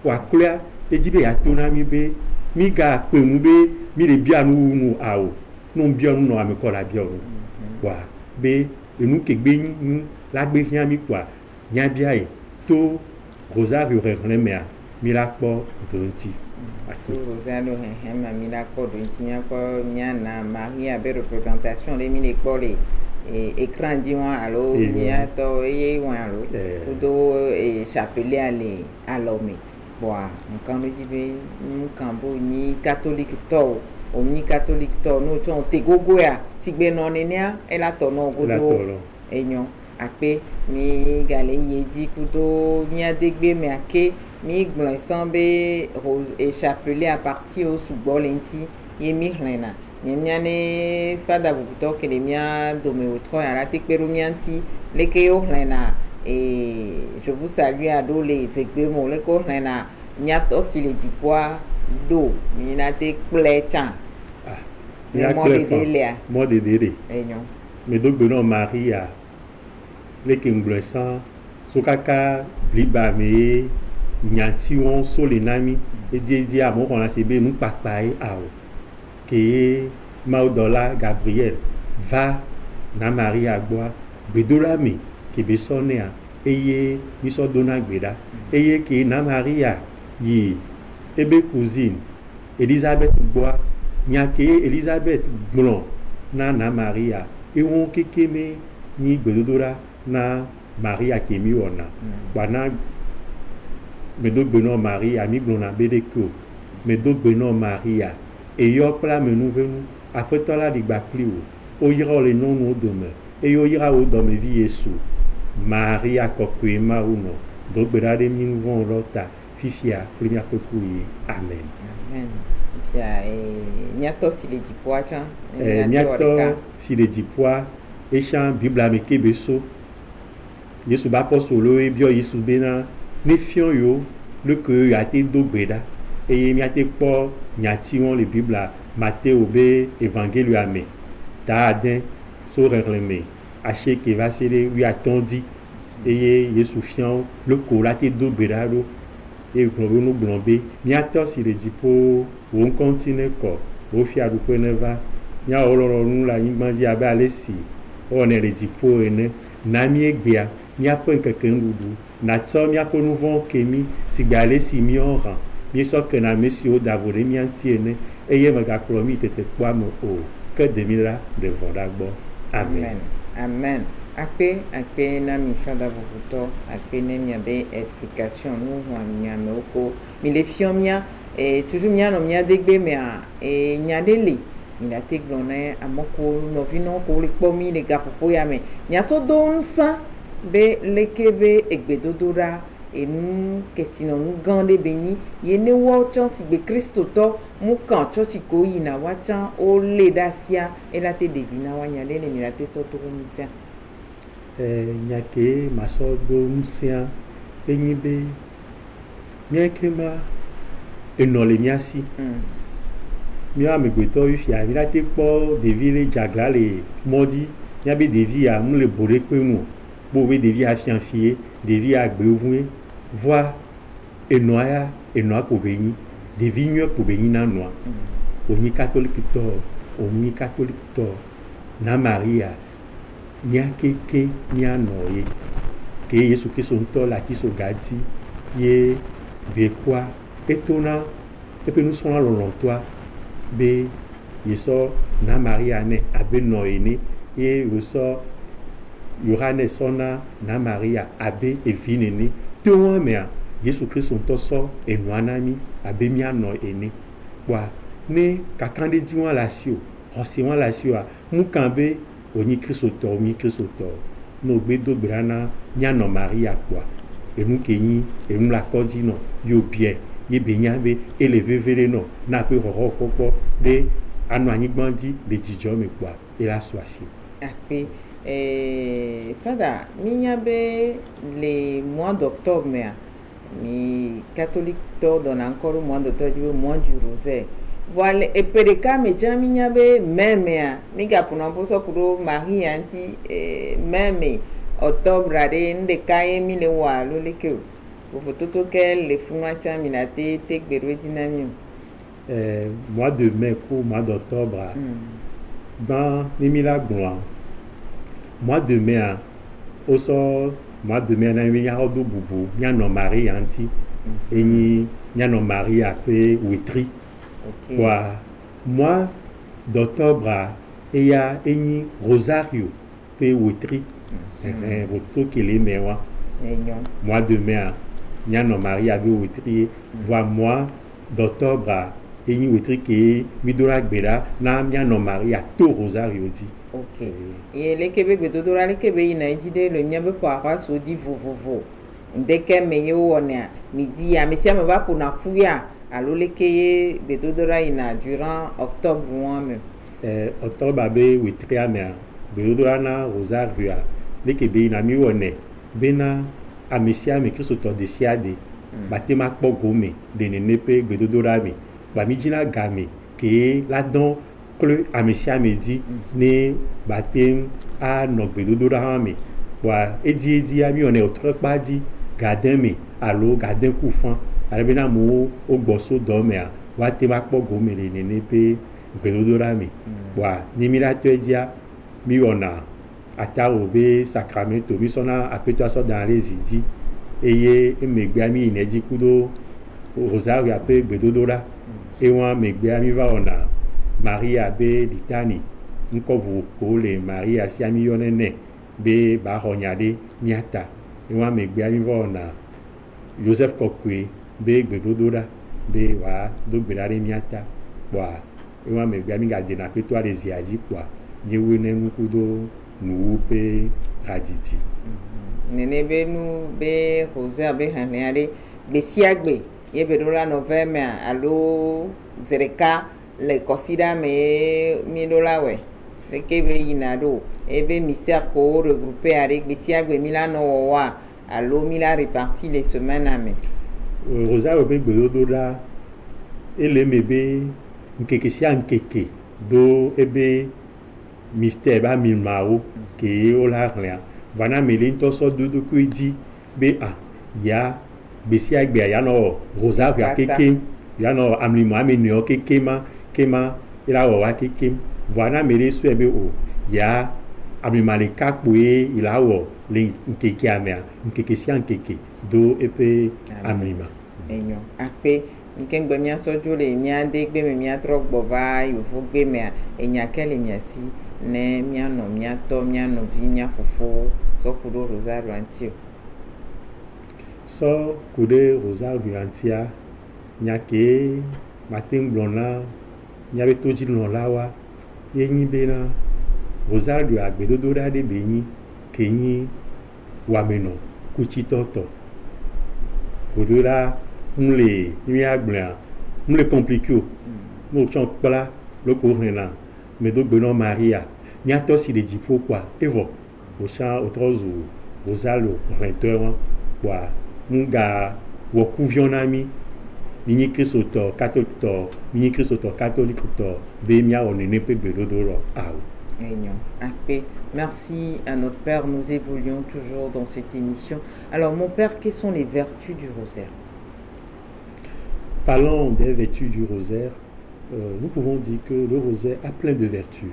[SPEAKER 3] wa clear ejibe atona mi be mi ga penu be mi le bianu nu awo no bianu no amekola bianu wa be enu kegbe nu lagbe hian mi kwa nya bia e to rosario remea mi la po donti
[SPEAKER 1] to rosario ma mi la po donti nya ko nya na maria be représentation les mi le po les écran diwan alo nya to ye wan alo do chapelet ale alome boa nkan dit be nkan bo ni catholique to o ni catholique to no chon te gogo ya sigbe no nenia ela to no godo enyo ape mi gale ye di kudo mi adegbe me ake mi gbon sambe rose et chapelet à partir au subolenti ye mi hlena nyamiane fada buto ke le mia do me otro ya la te pero mianti le ke yo hlena et je vous salue à dos les vegbe mo le ko hlena nyat aussi les dipois do minate plecha
[SPEAKER 3] mo de dere
[SPEAKER 1] enyo
[SPEAKER 3] me do beno maria le ke nglesan so kaka bliba me nyati won so le nami e di amo kon la sebe nu papai ao ke maudola gabriel va na maria gboa bedola mi ke besonea eye mi so dona gbeda eye ke na maria yi ebe cousine Elizabeth gboa nyake Elizabeth glon na maria e won kekeme ni gbedodora na maria kemi ona bana medo beno maria mi glona bedeko medo beno maria e yo pla me nouvenu après toi la di gbakli o yira le non no dome e yo yira o dome vi yesu maria kokwema uno do gbe ɖa ɖe mi nu vɔ̃wo ɖo ta fifia kple míaƒe kuɣi. Amen.
[SPEAKER 1] Amen. Fia míatɔ si le dziƒoa tsã.
[SPEAKER 3] Míatɔ si le dziƒoa etsã Biblia me ke be so. Yesu ƒe apɔstolowoe biɔ Yesu bena ne fiɔ yewo leke yewoate do gbe ɖa eye míate kpɔ nyatiwo le Biblia Matteo be evangelia me ta ade so xexlẽme asieke va se ɖe 15 dzi eye Yesu fia wo leke wolate do gbe ɖa ɖo eye gblɔ be nu gblɔ be míatɔ si le dziƒo wo ŋkɔ ŋuti ne kɔ wo fiaɖuƒe ne va míawɔ lɔlɔ̃nu le anyigba dzi abe ale si wɔnɛ le dziƒo ene na míegbea míaƒe ŋkeke ŋuɖuɖu natsɔ míaƒe nu vɔ̃wo ke mí si gbe ale si míɔhã míesɔ ke na ame siwo da vo ɖe mía ŋuti ene eye megakplɔ mí tetekpɔa me o ke de mí la ɖe vɔ ɖa gbɔ. Amen.
[SPEAKER 1] Amen. Akpe na mi fada vovutɔ akpe ne miabe explication nu hã miamewo ko mi le fiɔ mía toujours mianɔ mía degbe mea nya ɖe li mi la te gblɔ ne amɔko nɔvinɔwo ko le kpɔ mi le gaƒoƒo ya me miasɔ do ŋusẽ be leke be egbedodoɖa enu kesinɔnu gã ɖe be nyi ye ne woawo tsã si gbe kristotɔ mu kan tsɔtsi ko yina woatsã wolé ɖe asia ela te ɖevi na woanya ɖe ne mi la te sɔ do ŋusẽ.
[SPEAKER 3] Nya ke masɔ do ŋusẽa enyi be míake ma enɔ le mía si. Mía amegbetɔwo fia mi la te kpɔ ɖevi le dzagla le mɔdzi míabe ɖevi ya mu le bo ɖe kpe ŋu bo be ɖevi ya fiafie ɖevi ya gbevue voa enɔa ya enɔa ko be nyi ɖevi nyuie ko be nyi na nɔa wonyi katolikitɔ wonyi katolikitɔ na Maria mía keke mía nɔ ye ke Yesu Kristo ŋutɔ le ati so gati ye bekua etona eƒe nusrɔ̃la lɔlɔ̃tɔa be yesɔ na Maria ne abe nɔ ene ye wòsɔ Yohanes sɔna na Maria abe evi nene to wɔn mea Yesu Kristo ŋutɔ sɔ enɔa na mi abe mía nɔ ene kpoa ne kaka ɖe dzi wɔn le asi o xɔse wɔn le asi oa mu kan be wònyi kristotɔ wònyi kristotɔ ne wògbe do gbe ɖa na míanɔ Maria kpoa enu ke nyi enu le akɔdzi nɔ yo biɛ ye be nya be ele veve ɖe nɔ na ƒe xɔxɔ kpɔkpɔ ɖe anɔ anyigba dzi le dzidzɔ me kpoa ela su asi.
[SPEAKER 1] Akpe fada mi nya be le mois d'octobre mea mi catholiquetɔ dɔna ŋkɔ ɖe mois d'octobre dzi be mois du rosaire voa le eƒe ɖeka me tsã mi nya be memea mi gaƒona ƒosɔ ku ɖo Maria ŋuti meme octobre ɖe nu ɖeka ye mi le wɔ alo leke o vovototo ke le funua tsã mi la te gbe ɖo edzi na mi o.
[SPEAKER 3] Mois de mai ku mois d'octobre gbã ne mi la gblɔa mois de mai wosɔ mois de mai na mi míaxɔ do bubu míanɔ Maria ŋuti enyi míanɔ Maria ƒe wetri kpoa mois d'octobre eya enyi rosario ƒe wetri voto ke le mai wa mois de mai míanɔ Maria ƒe wetri voa mois d'octobre enyi wetri ke mi do la gbe ɖa na míanɔ Maria to rosario dzi.
[SPEAKER 1] Ok ye leke be gbedodoɖa leke be yina edzi ɖe le míabe ƒoaƒaso dzi vovovo ŋdeke me ye wowɔnea mi di ame sia ame va ƒona ƒu ya alo leke ye gbedodoɖa yina durant octobre wɔn me.
[SPEAKER 3] Octobre be wetria mea gbedodoɖa na rosarioa leke be yina mi wɔnɛ bena ame sia ame kristotɔ de sia de bate ma kpɔ gome le nene ƒe gbedodoɖa me ba mi dzina game ke la dɔn kple ame sia ame dzi ne bate anɔ gbedodoɖa hã me kpoa edzia mi wɔnɛ wòtrɔ kpa dzi gade me alo gade ku fã ale bena amewo wogbɔso dɔ mea woate ma kpɔ gome le nene ƒe gbedodoɖa me kpoa ne mi la tɔe dzia mi wɔna atawo be sacramento mi sɔna aƒetɔa sɔ da ɖe zi dzi eye emegbea mi yina edzi kudo rosario ƒe gbedodoɖa ewa megbea mi va wɔna Maria be litani ŋkɔ vovovowo le Maria sia mi yɔnɛ nɛ be ba xɔ nya ɖe míata ewa megbea mi va wɔna Joseph kɔkɔe be gbedodoɖa be wòa do gbe ɖa ɖe míata kpoa ewa megbea mi gadena aƒetɔa le zia dzi kpoa miewoe ne ŋu kudo nous pe raditi.
[SPEAKER 1] Nene be nu be rosaire be haneade be siagbe ye be dola novembre alo zereka le considère me mi dola we ke be inado e be mystère ko regroupé avec be siagbe milano wa alo mila réparti les semaines ame
[SPEAKER 3] Rosaire be gbedola ele mebe nkeke sia nkeke do ebe mystère ba milmao ke ola rien vana melin to so do ko di be ya be siagbe ya no rosaire ya keke ya no amlimo amene o kekema ila wa keke vana melin so ebe o ya amlimale kakpoe ila wo le nkeke amea nkeke sia nkeke do epe amlima
[SPEAKER 1] enyo ape nkengbe mia sojo le mia de gbe me mia trok bova yovo gbe me enya kele mia si ne mia no mia to mia no vi mia fofo so kudo rosario antio
[SPEAKER 3] so kude rosario antia nyake matin blona nyabe toji no lawa yenyi bena rosario agbedodo da de benyi kenyi wameno kuchitoto kudura mle mi agbla mle compliqué no chon pla le corona me do beno maria mi ato si de dipo quoi evo au champ au trozo rosalo renteur quoi munga wo kuvionami mini kristo catholique to mini kristo catholique to be mia on ne peut bedodoro ah
[SPEAKER 1] merci à notre père, nous évoluons toujours dans cette émission. Alors mon père, quelles sont les vertus du rosaire?
[SPEAKER 3] Parlons des vertus du rosaire. Nous pouvons dire que le rosaire a plein de vertus.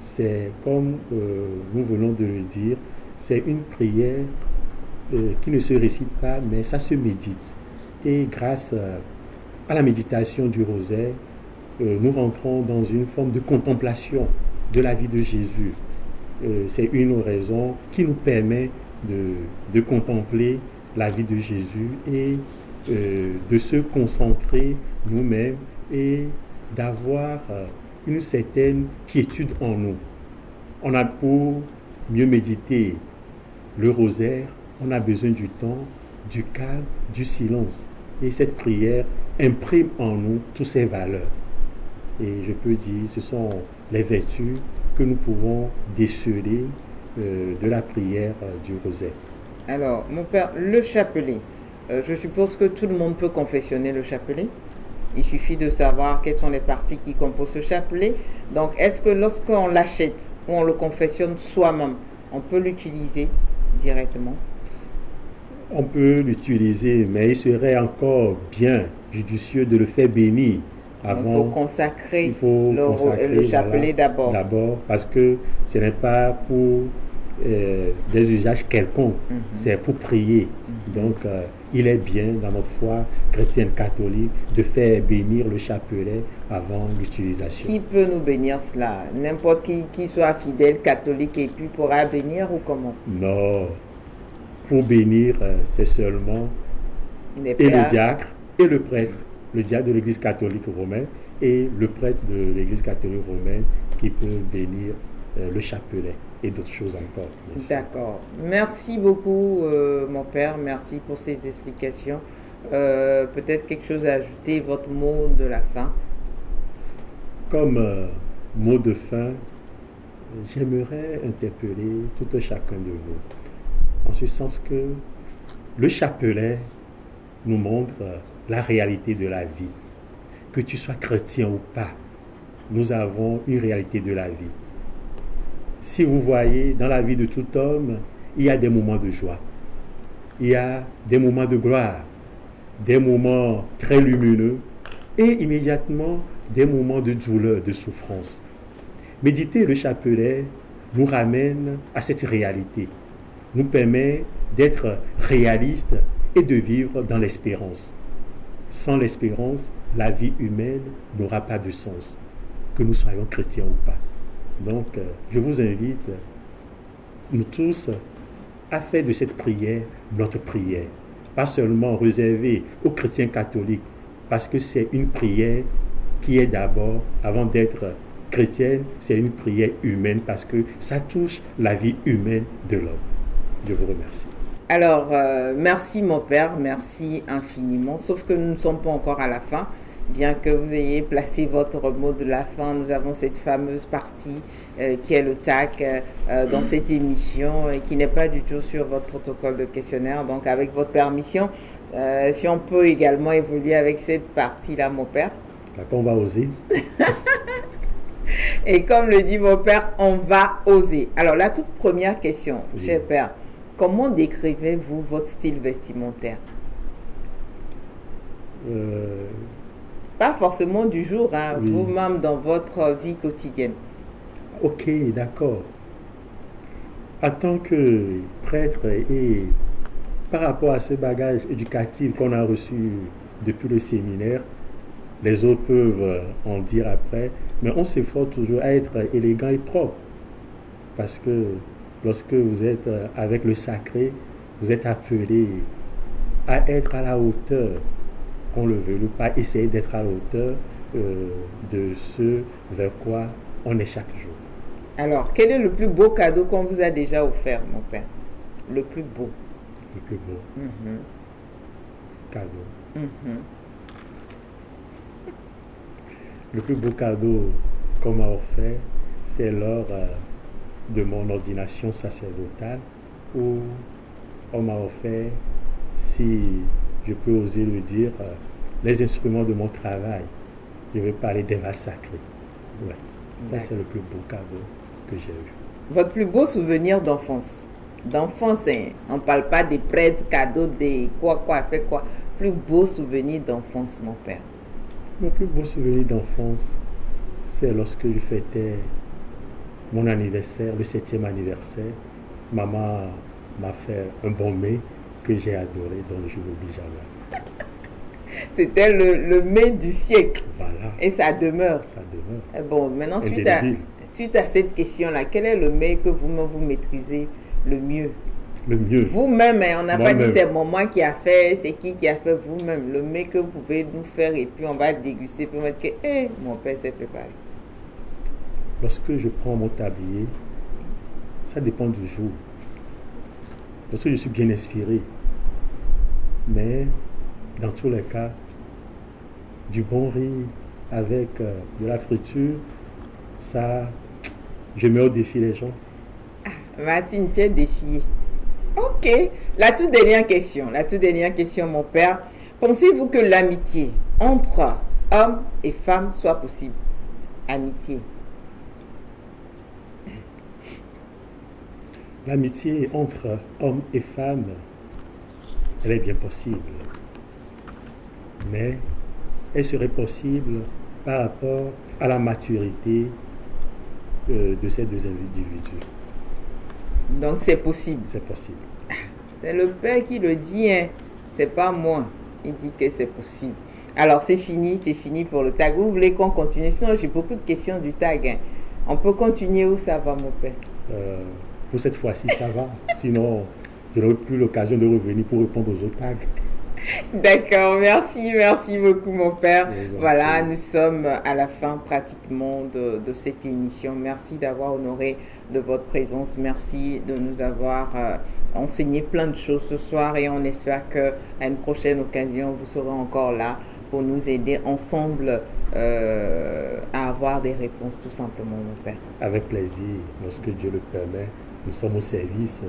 [SPEAKER 3] C'est comme nous venons de le dire, c'est une prière qui ne se récite pas, mais ça se médite. Et grâce à la méditation du rosaire, nous rentrons dans une forme de contemplation de la vie de Jésus. C'est une raison qui nous permet de contempler la vie de Jésus et de se concentrer nous-mêmes et d'avoir une certaine quiétude en nous. On a pour mieux méditer le rosaire, on a besoin du temps, du calme, du silence. Et cette prière imprime en nous toutes ces valeurs. Et je peux dire, ce sont les vertus que nous pouvons déceler de la prière du rosaire.
[SPEAKER 1] Alors, mon père, le chapelet, je suppose que tout le monde peut confessionner le chapelet. Il suffit de savoir quelles sont les parties qui composent ce chapelet. Donc, est-ce que lorsqu'on l'achète ou on le confessionne soi-même, on peut l'utiliser directement?
[SPEAKER 3] On peut l'utiliser, mais il serait encore bien judicieux de le faire bénir. Avant,
[SPEAKER 1] il faut consacrer le chapelet d'abord.
[SPEAKER 3] D'abord, parce que ce n'est pas pour des usages quelconques, c'est pour prier. Donc, il est bien dans notre foi chrétienne catholique de faire bénir le chapelet avant l'utilisation.
[SPEAKER 1] Qui peut nous bénir cela? N'importe qui soit fidèle, catholique et puis pourra bénir ou comment?
[SPEAKER 3] Non, pour bénir, c'est seulement et le diacre et le prêtre. Le diacre de l'Église catholique romaine et le prêtre de l'Église catholique romaine qui peut bénir le chapelet et d'autres choses encore.
[SPEAKER 1] D'accord. Merci beaucoup, mon père. Merci pour ces explications. Peut-être quelque chose à ajouter, votre mot de la fin.
[SPEAKER 3] Comme mot de fin, j'aimerais interpeller tout un chacun de nous, en ce sens que le chapelet nous montre la réalité de la vie. Que tu sois chrétien ou pas, nous avons une réalité de la vie. Si vous voyez, dans la vie de tout homme, il y a des moments de joie, il y a des moments de gloire, des moments très lumineux et immédiatement des moments de douleur, de souffrance. Méditer le chapelet nous ramène à cette réalité, nous permet d'être réalistes et de vivre dans l'espérance. Sans l'espérance, la vie humaine n'aura pas de sens, que nous soyons chrétiens ou pas. Donc, je vous invite, nous tous, à faire de cette prière notre prière. Pas seulement réservée aux chrétiens catholiques, parce que c'est une prière qui est d'abord, avant d'être chrétienne, c'est une prière humaine parce que ça touche la vie humaine de l'homme. Je vous remercie.
[SPEAKER 1] Alors, merci mon père, merci infiniment, sauf que nous ne sommes pas encore à la fin. Bien que vous ayez placé votre mot de la fin, nous avons cette fameuse partie qui est le TAC dans cette émission et qui n'est pas du tout sur votre protocole de questionnaire. Donc, avec votre permission, si on peut également évoluer avec cette partie-là, mon père.
[SPEAKER 3] D'accord, on va oser.
[SPEAKER 1] Et comme le dit mon père, on va oser. Alors, la toute première question, oui. Cher père, comment décrivez-vous votre style vestimentaire? Pas forcément du jour, hein, oui. Vous-même dans votre vie quotidienne.
[SPEAKER 3] Ok, d'accord. En tant que prêtre et par rapport à ce bagage éducatif qu'on a reçu depuis le séminaire, les autres peuvent en dire après, mais on s'efforce toujours à être élégant et propre. Parce que lorsque vous êtes avec le sacré, vous êtes appelé à être à la hauteur, qu'on le veuille ou pas, essayer d'être à la hauteur de ce vers quoi on est chaque jour.
[SPEAKER 1] Alors, quel est le plus beau cadeau qu'on vous a déjà offert, mon père? Le plus beau.
[SPEAKER 3] Le plus beau. Cadeau. Le plus beau cadeau qu'on m'a offert, c'est lors de mon ordination sacerdotale où on m'a offert, si je peux oser le dire, les instruments de mon travail. Je vais parler des vases sacrés. Ouais. Ça, c'est le plus beau cadeau que j'ai eu.
[SPEAKER 1] Votre plus beau souvenir d'enfance? D'enfance, hein? On ne parle pas des prêtres, cadeaux, des quoi, fait quoi. Plus beau souvenir d'enfance, mon père?
[SPEAKER 3] Mon plus beau souvenir d'enfance, c'est lorsque je fêtais mon anniversaire, le 7e anniversaire. Maman m'a fait un bon mets que j'ai adoré, dont je n'oublie jamais.
[SPEAKER 1] C'était le mets du siècle.
[SPEAKER 3] Voilà.
[SPEAKER 1] Et ça demeure.
[SPEAKER 3] Ça demeure.
[SPEAKER 1] Bon, maintenant, suite à cette question-là, quel est le mets que vous maîtrisez le mieux?
[SPEAKER 3] Le mieux.
[SPEAKER 1] Vous-même, hein, on n'a pas dit c'est moi qui a fait, c'est qui a fait vous-même. Le mets que vous pouvez nous faire et puis on va déguster, puis on va dire que mon père s'est préparé.
[SPEAKER 3] Lorsque je prends mon tablier, ça dépend du jour. Lorsque je suis bien inspiré. Mais dans tous les cas, du bon riz avec de la friture, ça, je mets au défi les gens.
[SPEAKER 1] Martine, tu es défiée. Ok. La toute dernière question, mon père. Pensez-vous que l'amitié entre hommes et femmes soit possible? Amitié.
[SPEAKER 3] L'amitié entre hommes et femmes, elle est bien possible. Mais elle serait possible par rapport à la maturité de ces deux individus.
[SPEAKER 1] Donc c'est possible.
[SPEAKER 3] C'est possible.
[SPEAKER 1] C'est le père qui le dit, hein. C'est pas moi. Il dit que c'est possible. Alors c'est fini pour le tag. Vous voulez qu'on continue? Sinon j'ai beaucoup de questions du tag. Hein. On peut continuer où ça va, mon père?
[SPEAKER 3] Pour cette fois-ci, ça va. Sinon, je n'aurai plus l'occasion de revenir pour répondre aux autres tags.
[SPEAKER 1] D'accord, merci beaucoup mon père. Voilà, nous sommes à la fin pratiquement de cette émission. Merci d'avoir honoré de votre présence. Merci de nous avoir enseigné plein de choses ce soir et on espère qu'à une prochaine occasion, vous serez encore là pour nous aider ensemble à avoir des réponses tout simplement, mon père.
[SPEAKER 3] Avec plaisir, lorsque Dieu le permet, nous sommes au service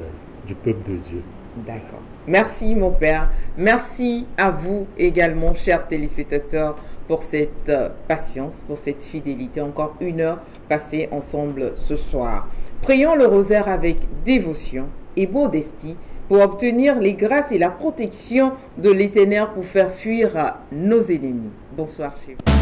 [SPEAKER 3] du peuple de Dieu.
[SPEAKER 1] D'accord. Merci mon père. Merci à vous également, chers téléspectateurs, pour cette patience, pour cette fidélité. Encore 1 heure passée ensemble ce soir. Prions le rosaire avec dévotion et modestie pour obtenir les grâces et la protection de l'Éternel pour faire fuir nos ennemis. Bonsoir chez vous.